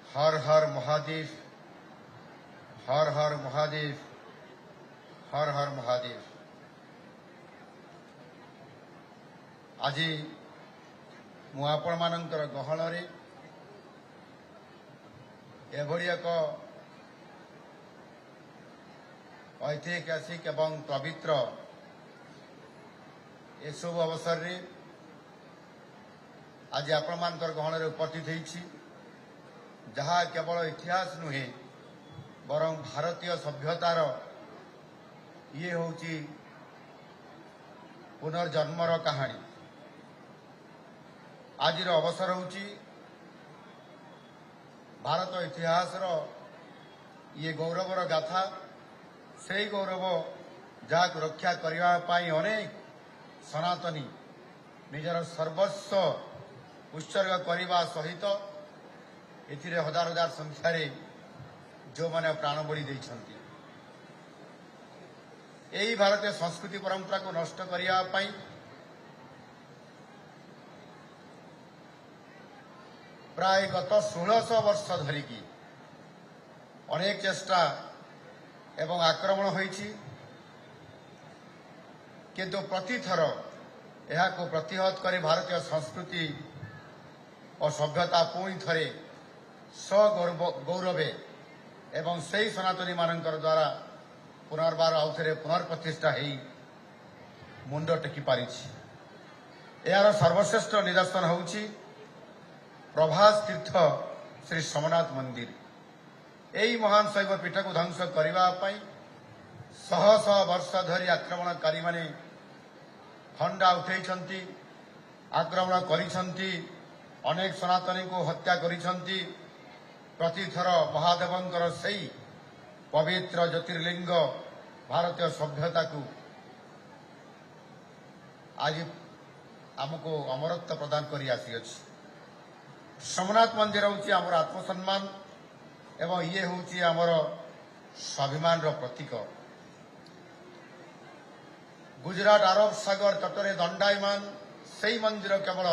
हर हर महादेव, हर हर महादेव, हर हर महादेव। आज मु आपण मानकर गहल एभली एक ऐतिहासिक एवं पवित्र एसबू अवसर रे आज आपण मानकर गहन उपस्थित होइछि, जहाँ केवल इतिहास नुहे बरं भारतीय सभ्यतार ये होची पुनर्जन्मर कहानी। आज अवसर होची भारत इतिहास ये गौरवर गाथा, से गौरव जहाँ रक्षा करने अनेक सनातनी निजर सर्वस्व उत्सर्ग करने सहित एथिरे हजार हजार संख्यार जो माने प्राण बलि देइछन्ति। एही भारतीय संस्कृति परंपरा को नष्ट करिया पई प्राय गत 1600 वर्ष धरिकी अनेक चेष्टा एवं आक्रमण होइछि, किंतु प्रतिथर यह को प्रतिहत करे भारतीय संस्कृति और सभ्यता पुणी थरे गौरवे एवं सही सनातनी मानकर द्वारा पुनर्बार आउथरे पुनर्प्रतिष्ठा ही मुंड टेकी पारिछि। यार सर्वश्रेष्ठ निदर्शन होउछि प्रभास तीर्थ श्री सोमनाथ मंदिर। एही महान शैव पीठ को ध्वंस करबा पई शह शह वर्ष धरी आक्रमणकारी माने फंडा उठेइछन्ति, आक्रमण करिछन्ति, अनेक सनातनी को हत्या करिछन्ति। प्रतिथर महादेवंकर सही पवित्र ज्योतिर्लिंग भारतीय सभ्यता को आज आमको अमरत्व प्रदान करी आसी अछि। सोमनाथ मंदिर होची आमर आत्मसम्मान एवं ये होची आमर स्वाभिमान रो प्रतीक। गुजरात अरब सागर तटरे दंडायमान सही मंदिर केवल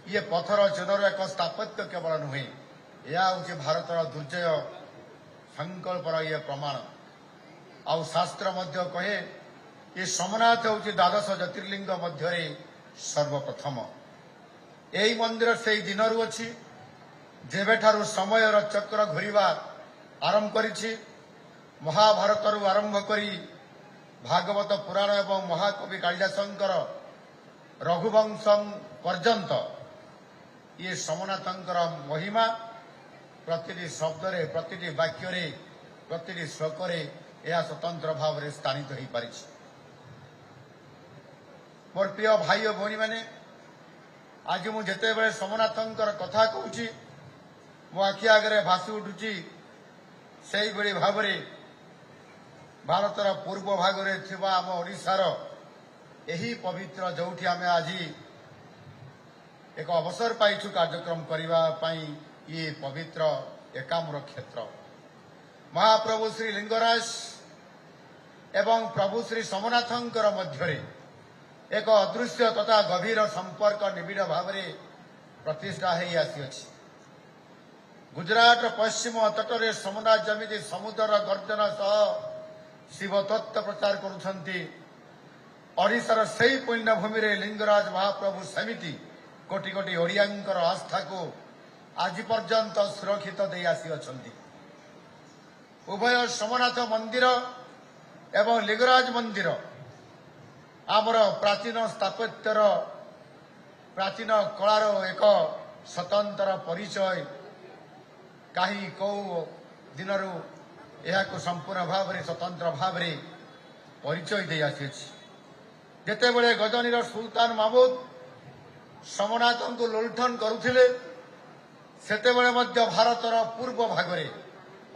ये पथर चूनर एक स्थापत्य केवल नुहे, यह हूँ भारतर दुर्जय संकल्पर ये प्रमाण। आउ शास्त्र मध्य कहे ये सोमनाथ हूँ द्वादश ज्योतिर्लिंग मध्य सर्वप्रथम। यही मंदिर से दिन अच्छी जेबेठारू समयर चक्र घुरिबा आरंभ करिछि। महाभारत आरंभ करी भागवत पुराण एवं महाकवि कालिदासंकर रघुवंशम पर्यंत ये सोमनाथंकर महिमा प्रतिटी शब्दरे, प्रतिटी वाक्यरे, प्रतिटी श्लोकरे यह स्वतंत्र भाव में स्थानित हो पारि। मोर प्रिय भाई और भौणी मैंने आज मु जेते बेले सोमनाथंकर कथा कहूँ मो आखि आगे भासी उठुची से भली भाव भारतर पूर्व भागरे थिबा आम ओडिशार एही पवित्र जोठी आमे आज एक अवसर पाइछु कार्यक्रम करिबा पई ये पवित्र एकाम्र क्षेत्र। महाप्रभु श्री लिंगराज एवं प्रभु श्री सोमनाथंकर मध्य एक अदृश्य तथा गभीर संपर्क निबिड़ भाव प्रतिष्ठा हो आसी अछि। गुजरात पश्चिम तटरे सोमनाथ जमिति समुद्र गर्जन सह शिव तत्व प्रचार करुछन्ति। ओडिशार सही पुण्यभूमि लिंगराज महाप्रभु समिति कोटि कोटि ओडियांकर आस्था को आज पर्यंत सुरक्षित दे आसी अछन्ति। उभय सोमनाथ मंदिर एवं लिंगराज मंदिर आमर प्राचीन स्थापत्यर प्राचीन कलार एक स्वतंत्र परिचय। कहीं कौ दिनरू यह संपूर्ण भाव स्वतंत्र भाव परिचय दे आसी। जेते बेले गजनीर सुल्तान महमूद सोमनाथ को लुंठन करुथिले सेते बेले मध्य भारतर पूर्व भागरे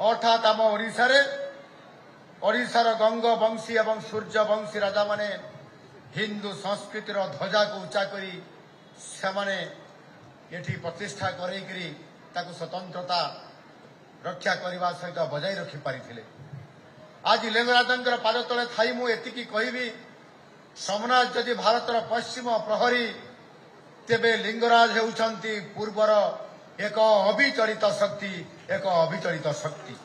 अर्थात आम ओडिशार गंग वंशी एवं सूर्य वंशी राजा माने हिंदू संस्कृतिर ध्वजा को उच्चा करी सेमाने एठी प्रतिष्ठा करेकरी ताकु स्वतंत्रता रक्षा करने सहित बजाई रखि पारिथिले। आज लिंगराजंकर पाद तले थाई मु एतिकी कहबी सोमनाथ जदि भारतर पश्चिम प्रहरी तेबे लिंगराज हेउछन्ति पूर्वर एक अविचलित शक्ति एक अविचलित शक्ति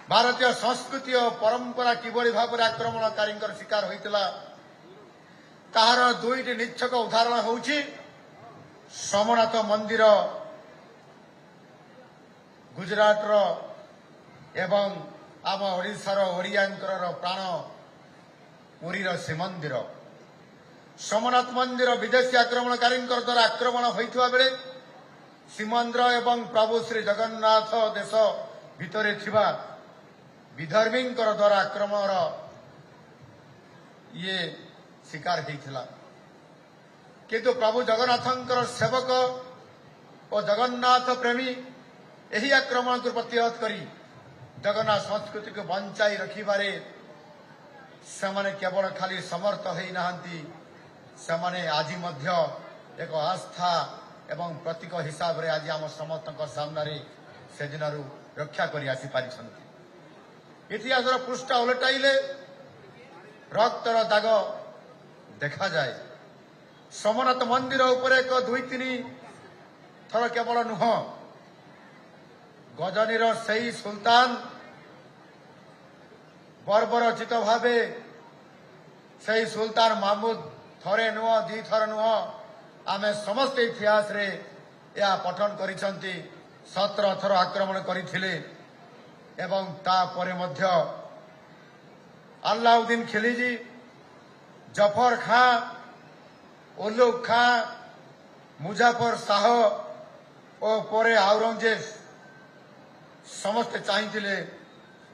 भारतीय संस्कृति और परंपरा किभली भाव आक्रमणकारी शिकार होता ताहार दुईटी निच्छक उदाहरण होउछि सोमनाथ मंदिर गुजरात एवं आम ओडिशार ओडियांकर प्राण पुरीर श्रीमंदिर सोमनाथ मंदिर विदेशी आक्रमणकारी द्वारा आक्रमण होता बेले श्रीमंदिर एवं प्रभु श्री जगन्नाथ देश भितरे थिबा विधर्मी द्वारा आक्रमण ये शिकार होता किंतु प्रभु जगन्नाथ सेवक और जगन्नाथ प्रेमी यही आक्रमण को प्रतिहत करी जगन्नाथ संस्कृति को बंचाई रखिबारे सेमाने केवल खाली समर्थ होई नाहंती सेमाने आज मध्य एक आस्था एवं प्रतीक हिसाब रे आज आम समस्त सामने से दिन रक्षा कर आसी पारिछंती इतिहास पृष्ठ उलटाइले रक्तर दाग देखा जाए सोमनाथ मंदिर उपर एक दुई तीन थर केवल नुह गजनीर सही सुल्तान बर्बरचित भावे सही सुल्तान महमूद थरे नुह दी थर नुह आमे समस्त इतिहास रे या पठन करिसंती 17 थर आक्रमण करिथिले एवं ता परे मध्य अलाउद्दीन खिलजी जफर खां उल्लुक खां मुजाफर शाह और परे औरंगजेब समस्त चाहिए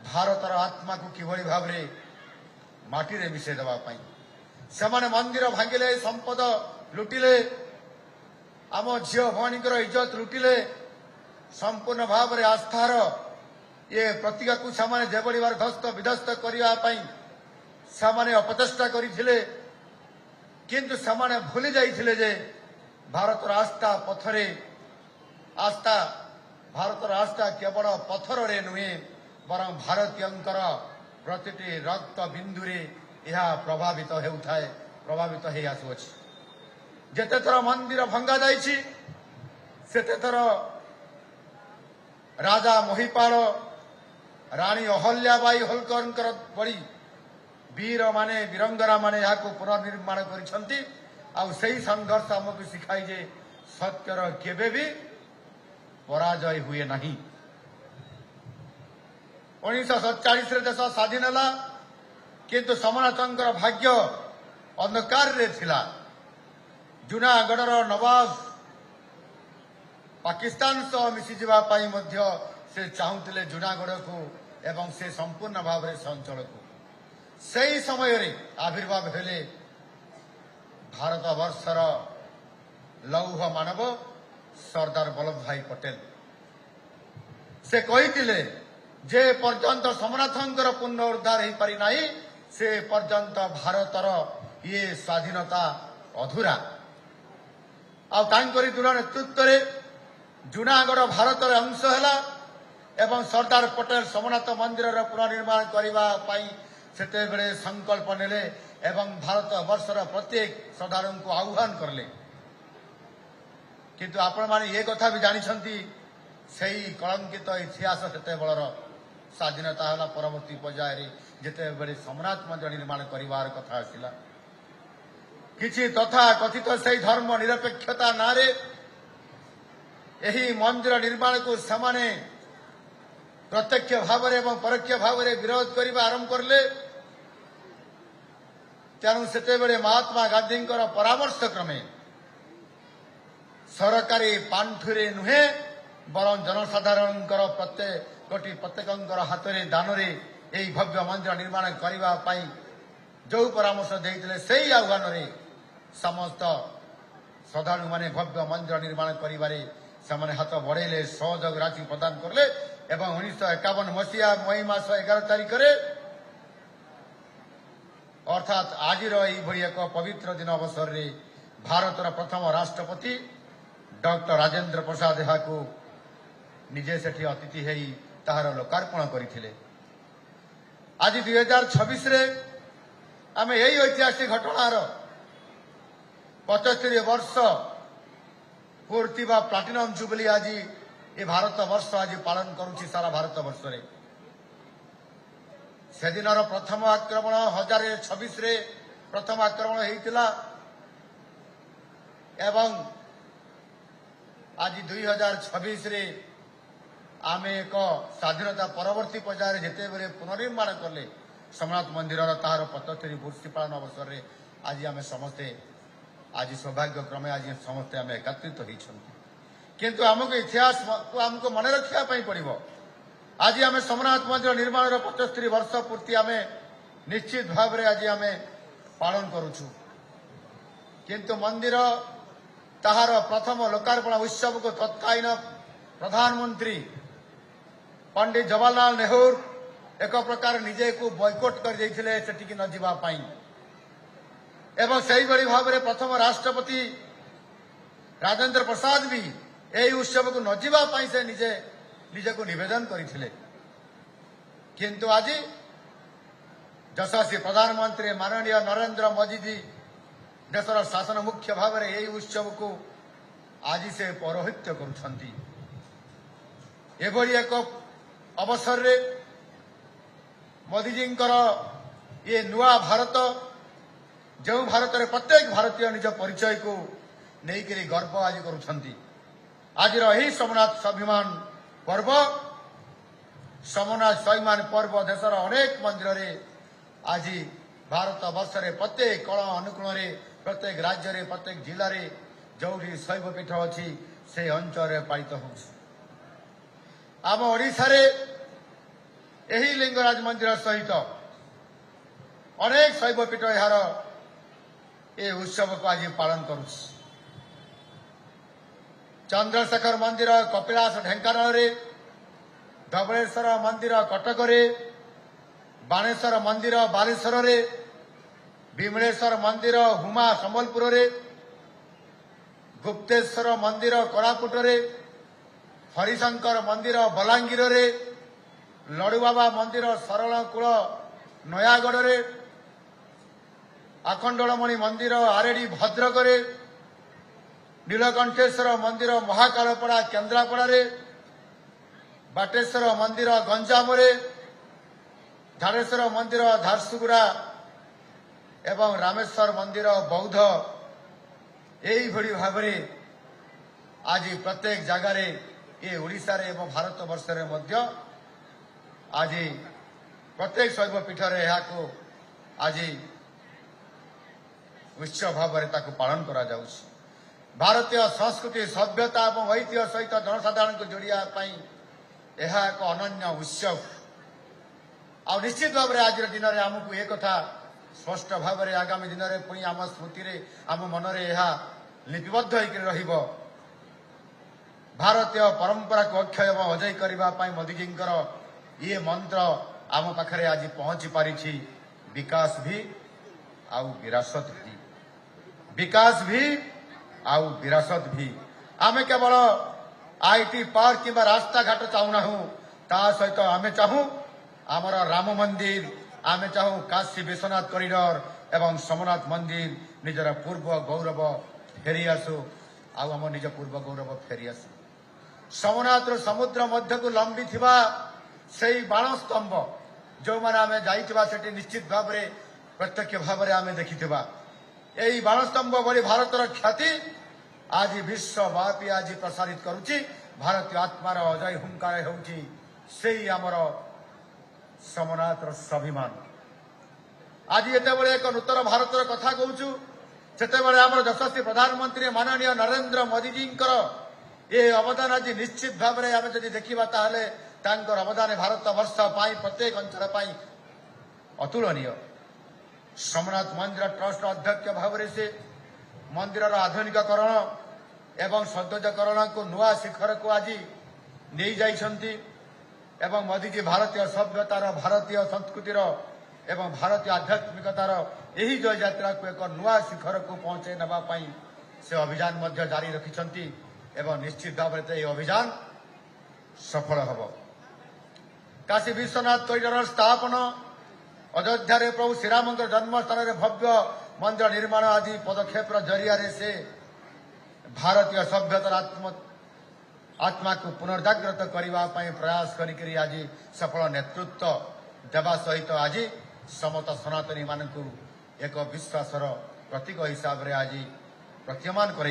भारतर आत्मा को किभली भाव माटी रे मिशे देवा पाई सेमाने मंदिर भांगिले संपद लुटिले आम झील भवानी इज्जत लुटिले संपूर्ण भाव रे आस्थार ये प्रतीका को सेमाने जेभली भाव ध्वस्त विध्वस्त करने सेमाने अपचेष्टा करथिले किंतु सेमाने भूली जाइथिले जे भारतर आस्था पथरे आस्था भारतर आस्था केवल पथर रे नुहे बरं भारतीयंकर प्रतिटी रक्त बिंदुरे यह प्रभावित हेउथाए प्रभावित हे आसुअछि जेते थर मंदिर भंगा जाइछि सेते थर राजा महिपाल रानी अहल्याबाई होलकर बड़ी वीर माने वीरंगना माने यहाँ पुनर्निर्माण करिसंती आ सही संघर्ष हमको शिखाई जे सत्यर केबे भी पराजय हुए नहीं 1947 रे देश स्वाधीन है किंतु सोमनाथंकर भाग्य अंधकार रे थिला जूनागढ़ नवाब पाकिस्तान सह मिसी जीवा पाई मध्य से चाहूले जूनागढ़ को एवं से संपूर्ण भाव से अंचल को सही समय रे आविर्भाव हेले भारत वर्षर लौह मानव सरदार वल्लभ भाई पटेल से कही जे पर्यंत सोमनाथंकर पुनरुद्धार हो पारि नाही से पर्यंत भारतर ये स्वाधीनता अधूरा आंकरी दृढ़ नेतृत्व रे जूनागढ़ भारतर अंश है एवं सरदार पटेल सोमनाथ मंदिर पुनर्निर्माण करने सेते बेले संकल्प नेले एवं भारत वर्षर प्रत्येक श्रद्धालु को आह्वान करले किंतु आपण माने ये कथा भी जानिछंती सही कलंकित इतिहास सेते बेलर स्वाधीनता होला परवर्ती पर्याय जेते बेले सोमनाथ मंदिर निर्माण करिवार कथा आसिला किछि तथा कथित सही धर्म निरपेक्षता नारे यही मंदिर निर्माण को समाने प्रत्यक्ष भाव एवं परोक्ष भाव विरोध करने आरंभ करले तेणु सेते बेले महात्मा गांधी परामर्श क्रमे सरकारी पांठुरे नुहे बरं जनसाधारण प्रत्येक हाथ में दान यही भव्य मंदिर निर्माण करने जो परामर्श देते से आह्वान समस्त श्रद्धालु माने भव्य मंदिर निर्माण कर हाथ बढ़ेले सहयोग राशि प्रदान करले एवं 1951 मसीहा मई मास 11 तारिख अर्थात आज एक पवित्र दिन अवसर रे भारतर प्रथम राष्ट्रपति डॉक्टर राजेंद्र प्रसाद यहाँ को निजे सेठी अतिथि है ताहार लोकार्पण करथिले। आज 2026 रे आम यही ऐतिहासिक घटनार 75 वर्ष করুଥିବା প্লাটিনম জুবলি আজি এ ভারত বর্ষ আজি পালন করুছি সারা ভারত বর্ষরে। সেদিনর প্রথম আক্রমণ 2026 রে প্রথম আক্রমণ হয়েছিল এবং আজি 2026 রে আমি এক স্বাধীনতা পরবর্তী পর্যায়ে যেতবে পুনর্নির্মাণ কলে সোমনাথ মন্দিরর তাহার 75 বর্ষী পালন অবসরে আজি আমি সমস্তে आज सौभाग्यक्रमे आज समस्ते आम एकत्रित होती किंतु आमको इतिहास आमको मन रखा पड़ो। आज आम सोमनाथ मंदिर निर्माण 75 वर्ष पूर्ति आम निश्चित भाव में आज आम पालन करुचु किंतु मंदिर ताहार प्रथम लोकार्पण उत्सव को तत्कालीन प्रधानमंत्री पंडित जवाहरलाल नेहरू एक प्रकार निजे को बॉयकॉट कर देते न जावाई एवं से भाव में प्रथम राष्ट्रपति राजेंद्र प्रसाद भी यही उत्सव को नजापी से निजे निजे को निवेदन करते किंतु आज यशस्वी प्रधानमंत्री माननीय नरेंद्र मोदी जी देशर शासन मुख्य भाव में यही उत्सव को आज से पौरोहित्य करुछंती। एभली एक अवसर रे मोदी जी ये नुआ भारत जो भारत रे प्रत्येक भारतीय निज परिचय को लेकर गर्व आज करुछंती। आज यही सोमनाथ स्वाभिमान पर्व सोमनाथ स्वाभिमान पर्व देशर अनेक मंदिर रे आज भारत वर्ष रे प्रत्येक कला अनुकूल रे प्रत्येक राज्य रे प्रत्येक जिले रे जो शैवपीठ अच्छी से अंचल पालित हो। आम ओडिशा रे यही लिंगराज मंदिर सहित अनेक शैवपीठ यार ये उत्सव को आज पालन करुछ। चंद्रशेखर मंदिर कपिलास ढेंकानाल रे, धवलेश्वर मंदिर कटक रे, बाणेश्वर मंदिर बालेश्वर रे, विमलेश्वर मंदिर हुमा संबलपुर रे, गुप्तेश्वर मंदिर कोरापुट रे, हरिशंकर मंदिर बलांगीर रे, लडुबाबा मंदिर सरलकूल नयागढ़ रे, आखंडलमणि मंदिर आरेडी भद्रक रे, नीलकंठेश्वर मंदिर महाकालपड़ा केन्द्रापड़ा रे, बाटेश्वर मंदिर गंजाम रे, झाड़ेश्वर मंदिर झारसुगुड़ा एवं रामेश्वर मंदिर बौद्ध यही भली भाव में आज प्रत्येक जगार ये ओडिशा रे एवं भारत वर्ष रे मध्य आज प्रत्येक शैवपीठ रे को आज उत्सव भाव में पालन करा जाउछि। भारतीय संस्कृति सभ्यता और ऐतिह्य सहित जनसाधारण को जोड़िया यह एक अनन्य उत्सव आ निश्चित भाव में आज दिन में आमको एक कथा स्पष्ट भाव में आगामी दिन में पुणी आम स्मृति आम मन में यह लिपिबद्ध हो भारतीय परंपरा को अक्षय एवं अजय करने मोदी जी ये मंत्र आम पाखे आज पहुंची पारी विकास भी आउ विरासत भी विकास भी आउ विरासत भी आम केवल आईटी पार्क कि रास्ता घाट चाहूना ता सहित आम चाहूँ आमर राम मंदिर आम चाहूँ काशी विश्वनाथ कॉरिडोर एवं सोमनाथ मंदिर निजर पूर्व गौरव फेरी आसू आम निज पूर्व गौरव फेरी आसू सोमनाथ समुद्र मध्य को लंबी थिबा सेई बाण स्तंभ जो माने आमे जाइथिबा सेठी निश्चित भाव में प्रत्यक्ष भाव में आमे देखिथिबा यही बाण स्तंभ बड़ी भारतर ख्याति आज विश्वव्यापी आज प्रसारित करुची भारतीय आत्मार अजय हुंकार होउची सेई आमर सोमनाथ स्वाभिमान। आज एते बड़े एक नूतन भारतर कथा कहूचु सेते बड़े आमर यशस्वी प्रधानमंत्री माननीय नरेंद्र मोदी जी ये अवदान आज निश्चित भाव में आम जब देखा ताहले तांकर अवदान भारत वर्ष प्रत्येक अंचल अतुलनीय। सोमनाथ मंदिर ट्रस्ट अध्यक्ष भाव से मंदिर आधुनिकरण एवं सौंदर्यकरण को नुआ शिखर को आज नहीं जाइछंती एवं मोदी जी भारतीय सभ्यतार भारतीय संस्कृतिर एवं भारतीय आध्यात्मिकतार यही जय यात्रा को एक नुआ शिखर को पहुंचे नापी से अभियान जारी रखिछंती एवं निश्चित भाव में यह अभियान सफल हम। काशी विश्वनाथ कॉरिडोर स्थापन अयोध्या रे प्रभु श्रीराम जन्मस्थान रे भव्य मंदिर निर्माण आदि पदक्षेप जरिया से भारतीय सभ्यतार आत्मा को पुनर्जागृत करने प्रयास करी आज सफल नेतृत्व देवा सहित आज समस्त सनातनी मान एक विश्वासर प्रतीक हिसाब से आज प्रतीयमान कर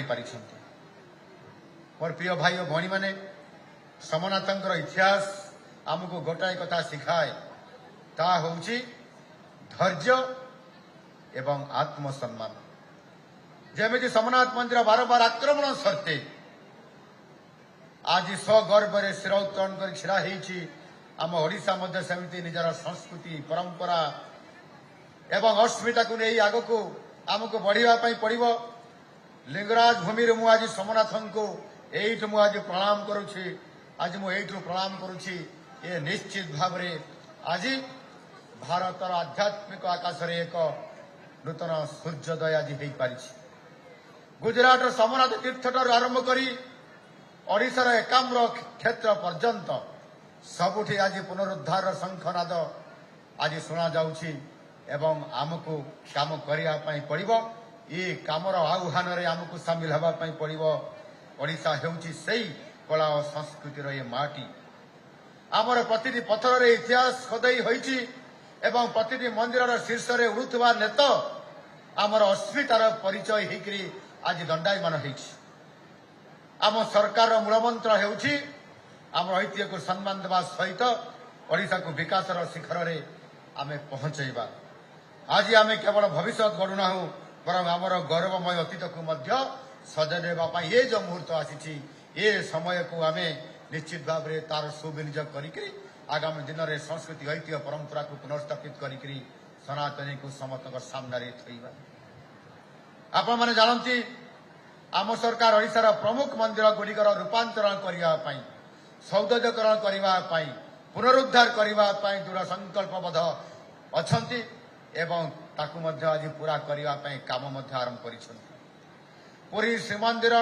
मोर प्रिय भाई और भौणी मैंने सोमनाथंकर इतिहास आमको गोटाए कथा शिखाए ता होउची धैर्य एवं आत्मसम्मान। जेमिति सोमनाथ मंदिर बार बार आक्रमण सर्ते आज सगर्व शिर उत्तोलन कर छिड़ा होईची आम ओडिशा मध्य सेमिति निजर संस्कृति परंपरा एवं अस्मिता को नहीं आग को आमको बढ़िया पड़ो। लिंगराज भूमि मु आज सोमनाथन को एठु मु आज प्रणाम करुछि आज मु एठु प्रणाम करुछि ये निश्चित भाव रे आज भारतर आध्यात्मिक आकाश रे एक नूतन सूर्योदय आज हो पारि। गुजरात सोमनाथ तीर्थ ठार आरंभ करी ओडिशार एकाम्र क्षेत्र पर्यंत सबुठी आज पुनरुद्धार शंखनाद आज शुणा जाउछि एवं आमको काम करिया पई पड़िबो। ये कामर आह्वान रे आमको सामिल हवा पई पड़िबो। ओडिशा हेउछि सेही कला और संस्कृतिर ये माटी आमर प्रतिटी पत्थर रे इतिहास खदई होईछि एवं प्रतिटी मंदिर शीर्ष रे उड़ुथबा नेत आमर अस्मितार परिचय हिकरी आज दंडायमान होईछि। आम सरकार मूलमंत्र हेउछि आम ऐतिह्य को सम्मान देवा सहित ओडिशा को विकासर शिखर रे आमे पहुंचैबा। आज आमे केवल भविष्य गढ़ुना हूँ बरं आमर गौरवमय अतीत को मध्य सजाइबा पई ये जो मुहूर्त आसी ये समय को आमे निश्चित भाव में तार सुविनियोग करी आगामी दिन में संस्कृति ऐतिह्य परंपरा को पुनर्स्थापित करी सनातनी को समस्त सामने थोड़ा। आपण मैंने जानती आम सरकार ओडिशार प्रमुख मंदिर गुड़िकर रूपांतरण करने सौंदर्यकरण करने पुनरुद्धार करने दृढ़ संकल्पबद्ध अच्छा एवं ताकू मध्य आज पूरा करने काम आरंभ कर पुरी श्रीमंदिर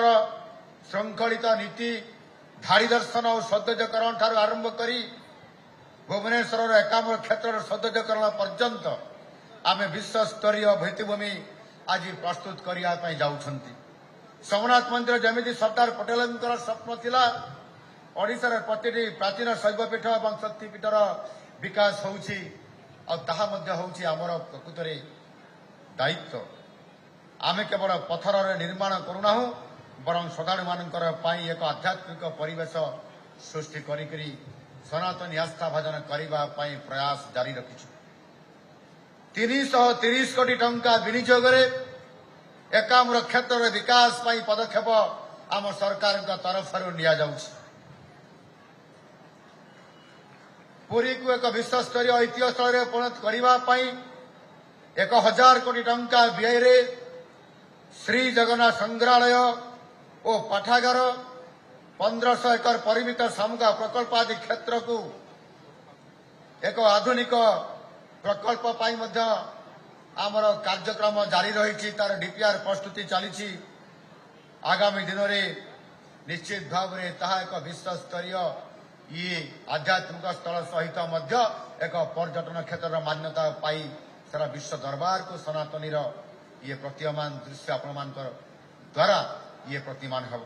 श्रृंखलित नीति धाड़ी दर्शन और सौंदर्यकरण ठार आरंभ करी भुवनेश्वर एकाम्र क्षेत्र सौंदर्यकरण पर्यंत आमे विश्व स्तरीय भित्तिभूमि आज प्रस्तुत करने जाउछंती। सोमनाथ मंदिर जमीती सरदार पटेलंकर स्वप्न थिला ओडिशार प्रतिटी प्राचीन शैवपीठ और शक्तिपीठर विकास होउछि और ताहा मध्य होउछि आमर प्रकृतरे दायित्व। आमे केवल पत्थर निर्माण करूना हूँ बरं श्रद्धालु मानकर पाई एक आध्यात्मिक परिवेश सृष्टि करी सनातनी आस्था भजन करने प्रयास जारी रखिछु। 330 कोटी टंका विनियोग एकाम्र क्षेत्र विकास पाई पदक्षेप आम सरकार तरफ निया जाउछि। पुरी को एक विश्व स्तरीय ऐतिह्य स्थल परिणत करने 1000 कोटी टंका व्यय श्री जगन्नाथ संग्रहालय और पाठागार 1500 एकर परिमित सामुगा प्रकल्प आदि क्षेत्र को एक आधुनिक प्रकल्प पाई मध्य आमर कार्यक्रम जारी रही तार डीपीआर प्रस्तुति चली। आगामी दिन में निश्चित भाव में ताहा एक विश्व स्तरीय ये आध्यात्मिक स्थल सहित मध्य एक पर्यटन क्षेत्र मान्यता पाई सारा विश्व दरबार को सनातनीर ये प्रतीयमान दृश्य आपण द्वारा ये प्रतिमान हो।